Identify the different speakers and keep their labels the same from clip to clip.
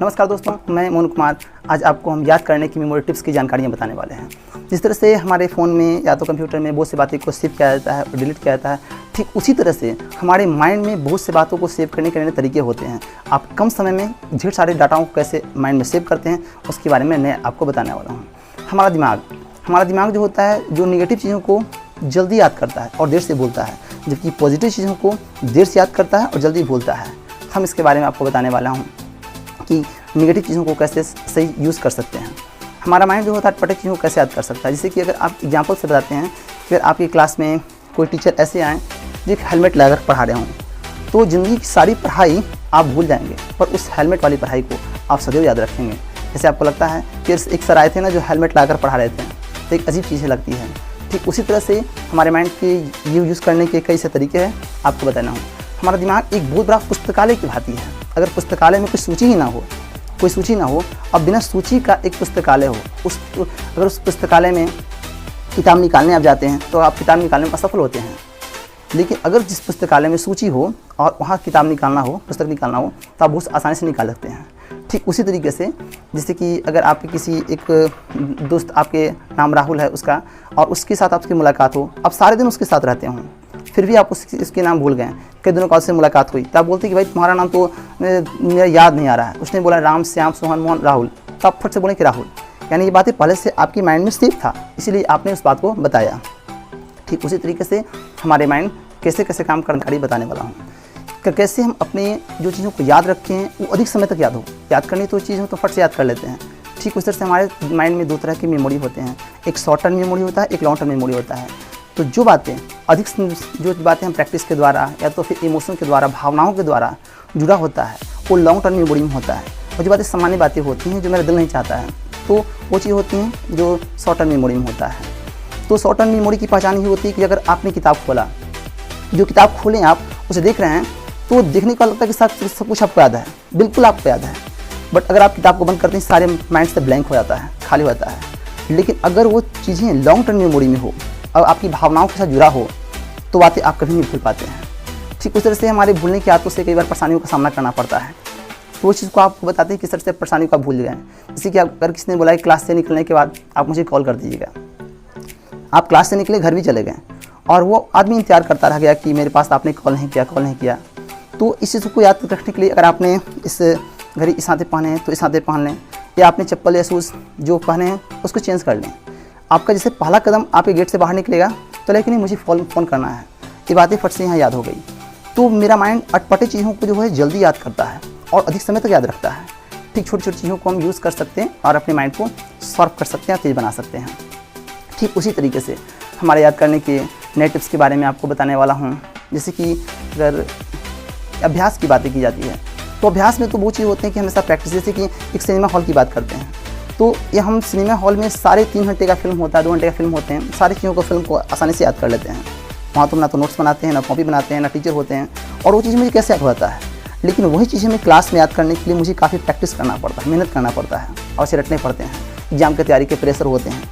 Speaker 1: नमस्कार दोस्तों, मैं मोहन कुमार। आज आपको हम याद करने की मेमोरी टिप्स की जानकारियाँ बताने वाले हैं। जिस तरह से हमारे फ़ोन में या तो कंप्यूटर में बहुत सी बातें को सेव किया जाता है और डिलीट किया जाता है, ठीक उसी तरह से हमारे माइंड में बहुत से बातों को सेव करने के नए तरीके होते हैं। आप कम समय में ढेर सारे डाटाओं को कैसे माइंड में सेव करते हैं, उसके बारे में मैं आपको बताने वाला हूँ। हमारा दिमाग जो होता है, जो नेगेटिव चीज़ों को जल्दी याद करता है और देर से भूलता है, जबकि पॉजिटिव चीज़ों को देर से याद करता है और जल्दी भूलता है। हम इसके बारे में आपको बताने वाला हूँ कि नेगेटिव चीज़ों को कैसे सही यूज़ कर सकते हैं। हमारा माइंड जो होता है अटपटे चीज़ों को कैसे याद कर सकता है। जैसे कि अगर आप एग्जांपल से बताते हैं, अगर आपकी क्लास में कोई टीचर ऐसे आएँ जो हेलमेट लगाकर पढ़ा रहे हों, तो ज़िंदगी की सारी पढ़ाई आप भूल जाएंगे, पर उस हेलमेट वाली पढ़ाई को आप सदैव याद रखेंगे। जैसे आपको लगता है कि एक सर आए थे ना जो हेलमेट लगाकर पढ़ा रहे थे, तो एक अजीब चीज़ें लगती है। ठीक उसी तरह से हमारे माइंड के ये यूज़ करने के कई से तरीके हैं, आपको बताना हूँ। हमारा दिमाग एक बहुत बड़ा पुस्तकालय की भांति है। अगर पुस्तकालय में कोई सूची ही ना हो, अब बिना सूची का एक पुस्तकालय हो, अगर उस पुस्तकालय में किताब निकालने आप जाते हैं तो आप किताब निकालने में असफल होते हैं। लेकिन अगर जिस पुस्तकालय में सूची हो और वहाँ किताब निकालना हो, पुस्तक निकालना हो, तो आप बहुत आसानी से निकाल सकते हैं। ठीक उसी तरीके से जैसे कि अगर आपके किसी एक दोस्त, आपके नाम राहुल है उसका, और उसके साथ आपकी मुलाकात हो, आप सारे दिन उसके साथ रहते हों, फिर भी आप उसके नाम भूल गए, कई दिनों बाद से मुलाकात हुई, तो आप बोलते हैं कि भाई तुम्हारा नाम तो मेरा याद नहीं आ रहा है। उसने बोला राम, श्याम, सोहन, मोहन, राहुल, तो आप फट से बोले कि राहुल। यानी ये बातें पहले से आपकी माइंड में सेव था, इसीलिए आपने उस बात को बताया। ठीक उसी तरीके से हमारे माइंड कैसे कैसे काम करने बताने वाला हूँ कि कैसे हम अपने जो चीज़ों को याद रखें वो अधिक समय तक याद हो। याद करनी तो चीज़ हो तो फट से याद कर लेते हैं। ठीक उस तरह से हमारे माइंड में दो तरह की मेमोरी होते हैं, एक शॉर्ट टर्म मेमोरी होता है, एक लॉन्ग टर्म मेमोरी होता है। तो जो बातें हम प्रैक्टिस के द्वारा या तो फिर इमोशन के द्वारा, भावनाओं के द्वारा जुड़ा होता है, वो लॉन्ग टर्म मेमोरी में होता है। और जो बातें सामान्य बातें होती हैं जो मेरा दिल नहीं चाहता है, तो वो चीज़ होती हैं जो शॉर्ट टर्म मेमोरी में होता है। तो शॉर्ट टर्म मेमोरी की पहचान ये होती है कि अगर आपने किताब खोला, जो किताब खोलें आप उसे देख रहे हैं, तो देखने का लगता है कि सब कुछ आपको याद है, बिल्कुल आपको याद है। बट अगर आप किताब को बंद करते हैं, सारे माइंड से ब्लैंक हो जाता है, खाली हो जाता है। लेकिन अगर वो चीज़ें लॉन्ग टर्म मेमोरी में हो और आपकी भावनाओं के साथ जुड़ा हो, तो बातें आप कभी नहीं भूल पाते हैं। ठीक उस तरह से हमारे भूलने की आदतों से कई बार परेशानियों का सामना करना पड़ता है। तो वो चीज़ को आपको बताते हैं किस तरह से परेशानियों का भूल गए। जैसे कि अगर किसी ने बोला कि क्लास से निकलने के बाद आप मुझे कॉल कर दीजिएगा, आप क्लास से निकले, घर भी चले गए, और वो आदमी इंतजार करता रह गया कि मेरे पास आपने कॉल नहीं किया। तो इस चीज़ को याद रखने के लिए अगर आपने इस घड़ी इस हाथे पहने हैं तो इस हाथे पहन लें, या आपने चप्पल या शूज़ जो पहने हैं उसको चेंज कर लें। आपका जैसे पहला कदम आपके गेट से बाहर निकलेगा तो लेकिन मुझे फ़ोन करना है, ये बातें फट से यहाँ याद हो गई। तो मेरा माइंड अटपटे चीज़ों को जो है जल्दी याद करता है और अधिक समय तक याद रखता है। ठीक छोटी छोटी चीज़ों को हम यूज़ कर सकते हैं और अपने माइंड को शार्प कर सकते हैं, तेज़ बना सकते हैं। ठीक उसी तरीके से हमारे याद करने के नए टिप्स के बारे में आपको बताने वाला हूँ। जैसे कि अगर अभ्यास की बातें की जाती है, तो अभ्यास में तो वो चीज़ होते हैं कि हमेशा प्रैक्टिस। जैसे कि एक सिनेमा हॉल की बात करते हैं, तो ये हम सिनेमा हॉल में सारे 3 घंटे का फिल्म होता है, 2 घंटे का फिल्म होते हैं, सारी चीज़ों को फिल्म को आसानी से याद कर लेते हैं। वहाँ तो ना तो नोट्स बनाते हैं, ना कॉपी बनाते हैं, ना टीचर होते हैं, और वो चीज़ मुझे कैसे याद होता है। लेकिन वही चीज़ें हमें क्लास में याद करने के लिए मुझे काफ़ी प्रैक्टिस करना पड़ता है, मेहनत करना पड़ता है, और उसे रटने पड़ते हैं। एग्जाम की तैयारी के प्रेशर होते हैं,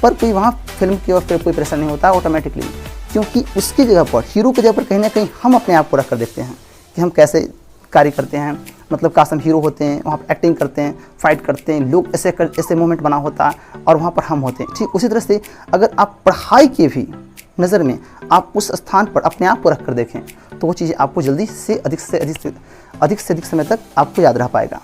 Speaker 1: पर कोई वहाँ फिल्म की और कोई प्रेशर नहीं होता ऑटोमेटिकली, क्योंकि उसकी जगह पर, हीरो की जगह पर कहीं ना कहीं हम अपने आप को रख कर देखते हैं कि हम कैसे कार्य करते हैं। मतलब काश हम हीरो होते हैं, वहाँ पर एक्टिंग करते हैं, फाइट करते हैं, लोग ऐसे मोमेंट बना होता और वहाँ पर हम होते हैं। ठीक उसी तरह से अगर आप पढ़ाई के भी नज़र में आप उस स्थान पर अपने आप को रख कर देखें, तो वो चीज़ें आपको जल्दी से अधिक समय तक आपको याद रह पाएगा।